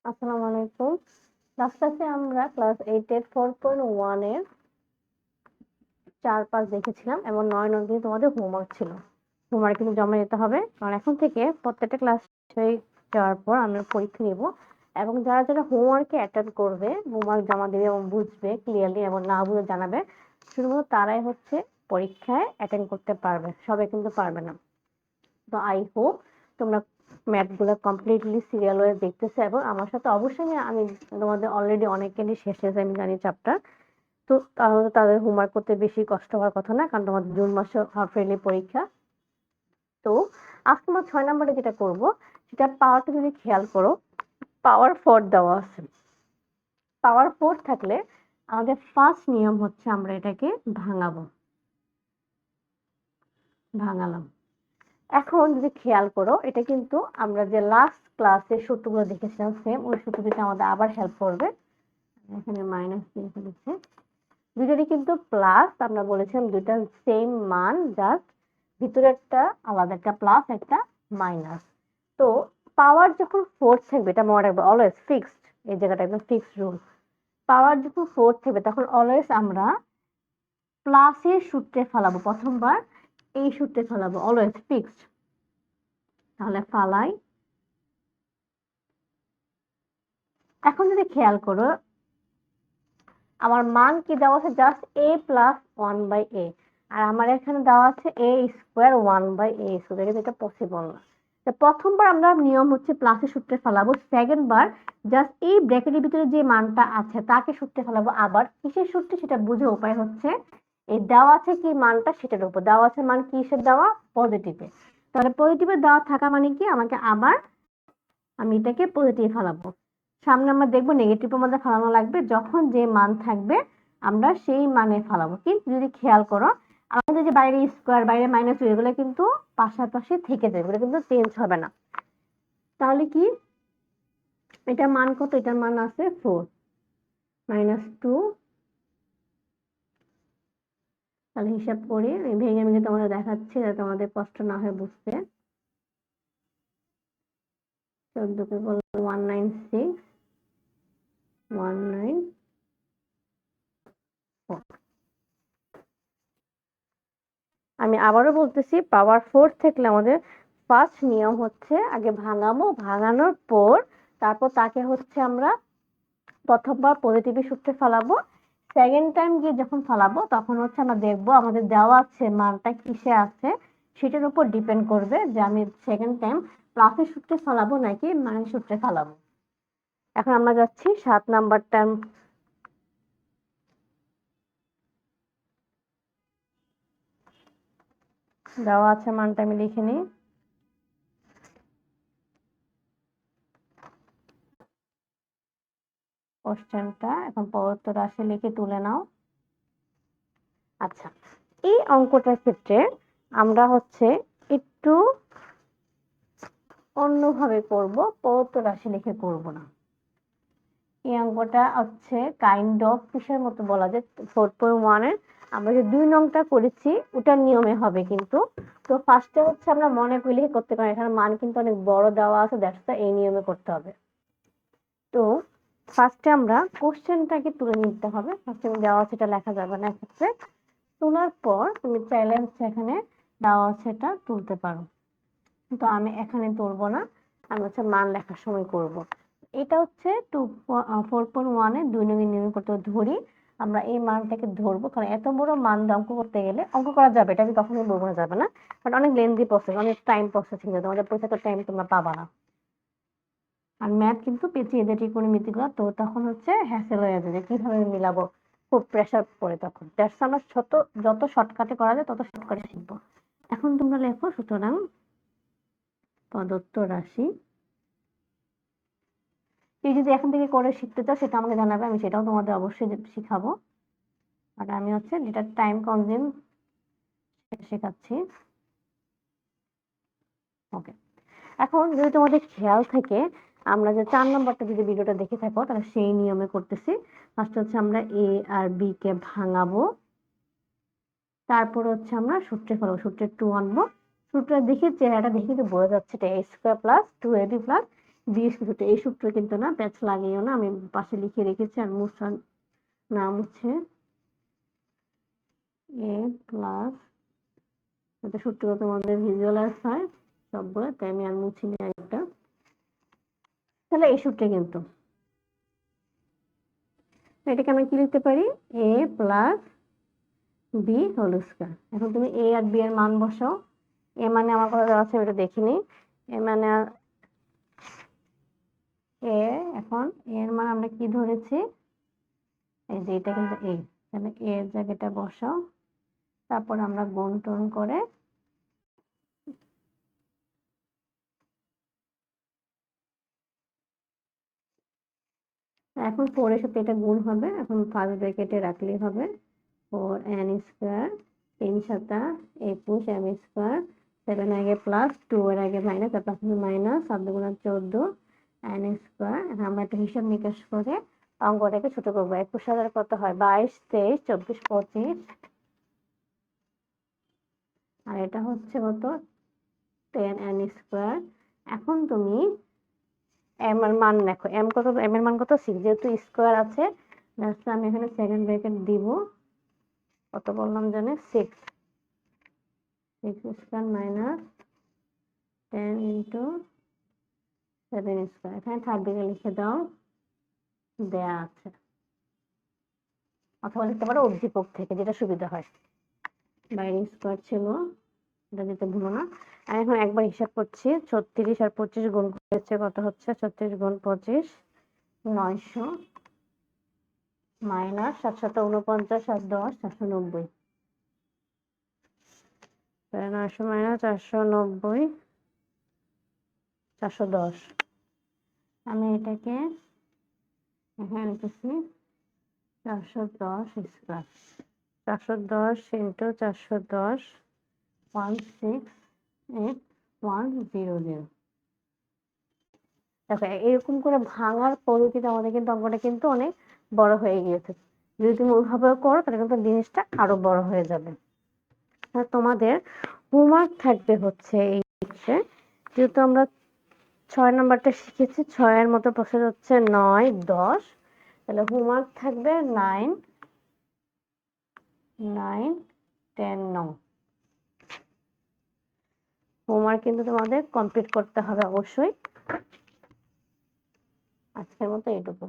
আসসালামু আলাইকুম। লাস্ট ক্লাসে আমরা ক্লাস 8 এর 4.1 এর 4-5 দেখেছিলাম এবং 9 নম্বর কিন্তু তোমাদের হোমওয়ার্ক ছিল। হোমওয়ার্ক কিন্তু জমা দিতে হবে। কারণ এখন থেকে প্রত্যেকটা ক্লাস হয়ে যাওয়ার পর আমরা পরীক্ষা নেব এবং যারা হোমওয়ার্কে অ্যাটেন্ড করবে, হোমওয়ার্ক জমা দেবে এবং বুঝবে ক্লিয়ারলি এবং না বুঝে জানাবে, শুধুমাত্র তারাই হচ্ছে পরীক্ষায় অ্যাটেন্ড করতে পারবে। সবাই কিন্তু পারবে না। তো আই হোপ তোমরা ম্যাথগুলো কমপ্লিটলি সিরিয়াল ওয়াইজ দেখতেছো এবং আমার সাথে অবশ্যই আমি তোমাদের অলরেডি অনেকেরই শেষ হয়েছে আমি জানি চ্যাপ্টার। তো তাহলে তাদের হোমওয়ার্ক করতে বেশি কষ্ট হওয়ার কথা না, কারণ তোমাদের জুন মাসে হাফ ইয়ারলি পরীক্ষা। তো আজকে আমরা 6 নম্বরে যেটা করব সেটা পাওয়ারটা যদি খেয়াল করো, পাওয়ার 4 দেওয়া আছে। পাওয়ার 4 থাকলে আমাদের ফার্স্ট নিয়ম হচ্ছে আমরা এটাকে ভাঙালাম। এখন যদি খেয়াল করো, এটা কিন্তু আমরা যে লাস্ট ক্লাসে সূত্রগুলো দেখেছিলাম সেম ওই সূত্রটিতে আমাদের আবার হেল্প করবে। এখানে মাইনাস দিয়ে ফেলেছে, দুটোরই কিন্তু প্লাস। আমরা বলেছিলাম দুইটা সেম মান, জাস্ট ভিতরে একটা আলাদা, একটা প্লাস একটা মাইনাস। তো পাওয়ার যখন 4 থাকবে, এটা মনে রাখবে অলওয়েজ ফিক্সড, এই জায়গাটা একদম ফিক্সড রুল। পাওয়ার যখন 4 থাকবে তখন অলওয়েজ আমরা প্লাসের সূত্রে ফেলাবো, প্রথমবার এই সূত্রে ফেলাবো, অলওয়েজ ফিক্সড। তাহলে ফালাই। এখন যদি খেয়াল করো, আমার মান কি দেওয়া আছে, জাস্ট a প্লাস 1/a, আর আমার এখানে দেওয়া আছে a স্কোয়ার 1/a, সুতরাং এটা পসিবল না। প্রথমবার আমরা নিয়ম হচ্ছে প্লাসের সূত্রে ফেলাবো, সেকেন্ড বার জাস্ট এই ব্র্যাকেটের ভিতরে যে মানটা আছে তাকে সূত্রে ফেলাবো। আবার কিসের সূত্রে সেটা বুঝে উপায় হচ্ছে এই দেওয়া আছে কি মানটা, সেটার উপর দেওয়া আছে মান কিসের দেওয়া, পজিটিভে। তাহলে পজিটিভে দেওয়া থাকা মানে কি, আমাকে আবার আমি এটাকে পজিটিভ ফেলাবো। সামনে আমরা দেখবো নেগেটিভের মধ্যে ফেলানো লাগবে, যখন যে মান থাকবে আমরা সেই মানে ফেলাবো। কিন্তু যদি খেয়াল করো, আমাদের যে বাইরে স্কোয়ার বাইরে মাইনাস এগুলো কিন্তু পাশাপাশি থেকে যাবে, এগুলো কিন্তু চেঞ্জ হবে না। তাহলে কি, এটার মান কত, এটার মান আছে 4 -2। তাহলে হিসাব করি, ভেঙে ভেঙে তোমাদের দেখাচ্ছি যাতে তোমাদের কষ্ট না হয় বুঝতে। 14 কে বলো 196 194। আমি আবারও বলতেছি, পাওয়ার 4 থাকলে আমাদের ফার্স্ট নিয়ম হচ্ছে আগে ভাঙাবো, ভাঙানোর পর তারপর তাকে হচ্ছে আমরা প্রথমবার পজিটিভের সূত্রে ফেলাবো। সেকেন্ড টাইম গিয়ে যখন ফেলাবো তখন হচ্ছে আমরা দেখবো আমাদের দেওয়া আছে মানটা কিসে আছে, সেটার উপর ডিপেন্ড করবে যে আমি সেকেন্ড টাইম প্লাসের সূত্রে ফেলাবো নাকি মানের সূত্রে ফেলাবো। এখন আমরা যাচ্ছি 7 নাম্বার টার্ম। দেওয়া আছে মানটা আমি লিখে নিই। কোশ্চেনটা এখন প্রদত্ত রাশি লিখে তুলে নাও। আচ্ছা, এই অঙ্কটার ক্ষেত্রে আমরা হচ্ছে একটু অন্যভাবে করব, প্রদত্ত রাশি লিখে করব না। এই অঙ্কটা হচ্ছে কাইন্ড অফ কিসের মতো বলা যায়, 4.1 এর আমরা যে 2 নংটা করেছি ওটার নিয়মে হবে কিন্তু। তো ফার্স্টে হচ্ছে আমরা মনে করে লিখে করতে পারি, এখানে মান কিন্তু অনেক বড় দেওয়া আছে, দ্যাটস এই নিয়মে করতে হবে। তো ফার্স্টে আমরা কোশ্চেনটাকে তুলে নিতে হবে। ফার্স্টে দেওয়া আছে এটা লেখা যাবে না এক্ষেত্রে। তোলার পর তুমি চাইলে হচ্ছে এখানে দেওয়া আছে এটা তুলতে পারো, কিন্তু আমি এখানে তুলবো না, আমি হচ্ছে মান লেখার সময় করব। এটা হচ্ছে 4.1 এর 2 নং নিয়ম করতে ধরি, আমরা এই মানটাকে ধরবো, কারণ এত বড় মান অঙ্ক করতে গেলে অঙ্ক করা যাবে, এটা আমি কখনোই বলবো না যাবে না, বাট অনেক লেন্দি প্রসেস, অনেক টাইম প্রসেসিং, তোমাদের পরীক্ষাতে টাইম তোমরা পাবা না। আর ম্যাথ কিন্তু পেঁচিয়ে দেয় ত্রিকোণমিতিগুলো, তো তখন হচ্ছে হ্যাসেল হয়ে যাবে কিভাবে মিলাবো, খুব প্রেসার পড়ে তখন। দ্যাটস আমরা যত শর্টকাটে করা যায় তত শর্টকাটে শিখবো। এখন তোমরা লেখো, সুতরাং প্রদত্ত রাশি। কেউ যদি এখন থেকে করে শিখতে চাও সেটা আমাকে জানাবে, আমি সেটাও তোমাদের অবশ্যই শিখাবো। আর আমি হচ্ছে যেটা টাইম কনজিউম শেখাচ্ছি। ওকে, এখন যদি তোমাদের খেয়াল থেকে আমরা যে 4 নম্বরটা যদি ভিডিওটা দেখে থাকো তাহলে সেই নিয়মে করতেছি। ফার্স্ট হচ্ছে আমরা এ আর বি কে ভাঙাবো, তারপর হচ্ছে আমরা সূত্রে ফেলবো, সূত্রে 2 আনবো। সূত্রটা দেখে চেহারাটা দেখে তো বোঝা যাচ্ছে এটা a² + 2ab + বি সূত্র, এই সূত্র কিন্তু না, প্যাচ লাগিও না, আমি পাশে লিখে রেখেছি আর মুছার নাম হচ্ছে এ প্লাস, এটা সূত্রটা তোমাদের ভিজুয়ালাইজ হয় সবগুলো, তাই আমি আর মুছি না একটা। তাহলে এই সূত্রে কিন্তু এটাকে আমরা কি লিখতে পারি, এ প্লাস বি হোল স্কয়ার। এখন তুমি এ আর বি এর মান বসাও। এ মানে আমার কথা দেওয়া আছে, এটা দেখিনি। এ মানে এ, এখন এর মান আমরা কি ধরেছি, এই যে এটা কিন্তু এ, তাহলে এর জায়গাটা বসাও, তারপর আমরা গুণ টুন করে এখন 4 এর সাথে এটা গুণ হবে, এখন ফার্স্ট ব্র্যাকেটে রাখলেই হবে 4n স্কয়ার, 3 সাতা 21 m স্কয়ার, 7 আগে প্লাস 2 এর আগে মাইনাস, তারপর মাইনাস 7 দুগুণা 14 n স্কয়ার। এখন আমরা একটা হিসাব নিকাশ করে অঙ্কটাকে ছোট করবো। 21,000 কত হয়, 22 23 24 25, আর এটা হচ্ছে কত 10n স্কয়ার। এখন তুমি এম এর মান দেখো, এম কত, এম এর মান কত 6, যেহেতু স্কয়ার আছে আমি এখানে সেকেন্ড ব্র্যাকেট দিব, কত বললাম জানে 6 স্কয়ার মাইনাস 10 ইন্টু 7 স্কয়ার। এখানে থার্ড ব্র্যাকেট লিখে দাও, দেয়া আছে, অথবা লিখতে পারো উদ্দীপক থেকে, যেটা সুবিধা হয়। বাইরে স্কয়ার ছিল, এটা দিতে ভুলো না। আর এখন একবার হিসাব করছি, 36 আর 25 গুণ করেছে, কত হচ্ছে 36 গুণ 25 900 মাইনাস 749 আর 10 490, 900 মাইনাস 490 410। আমি এটাকে এখানে লিখেছি 410 স্কয়ার, 410 ইন্টু 410 168,100। দেখো এরকম করে ভাঙার পদ্ধতিতে আমাদের কিন্তু অঙ্কটা কিন্তু অনেক বড় হয়ে গিয়েছে। যদি তুমি ওইভাবে করো তাহলে কিন্তু জিনিসটা আরো বড় হয়ে যাবে। তোমাদের হোমওয়ার্ক থাকবে হচ্ছে এই হচ্ছে, যেহেতু আমরা 6 নাম্বারটা শিখেছি, 6 এর মতো প্রশ্ন হচ্ছে 9 10, তাহলে হোমওয়ার্ক থাকবে 9 9 10 9। হোমওয়ার্ক কিন্তু তোমাদের কমপ্লিট করতে হবে অবশ্যই। আজকের মতো এইটুকু।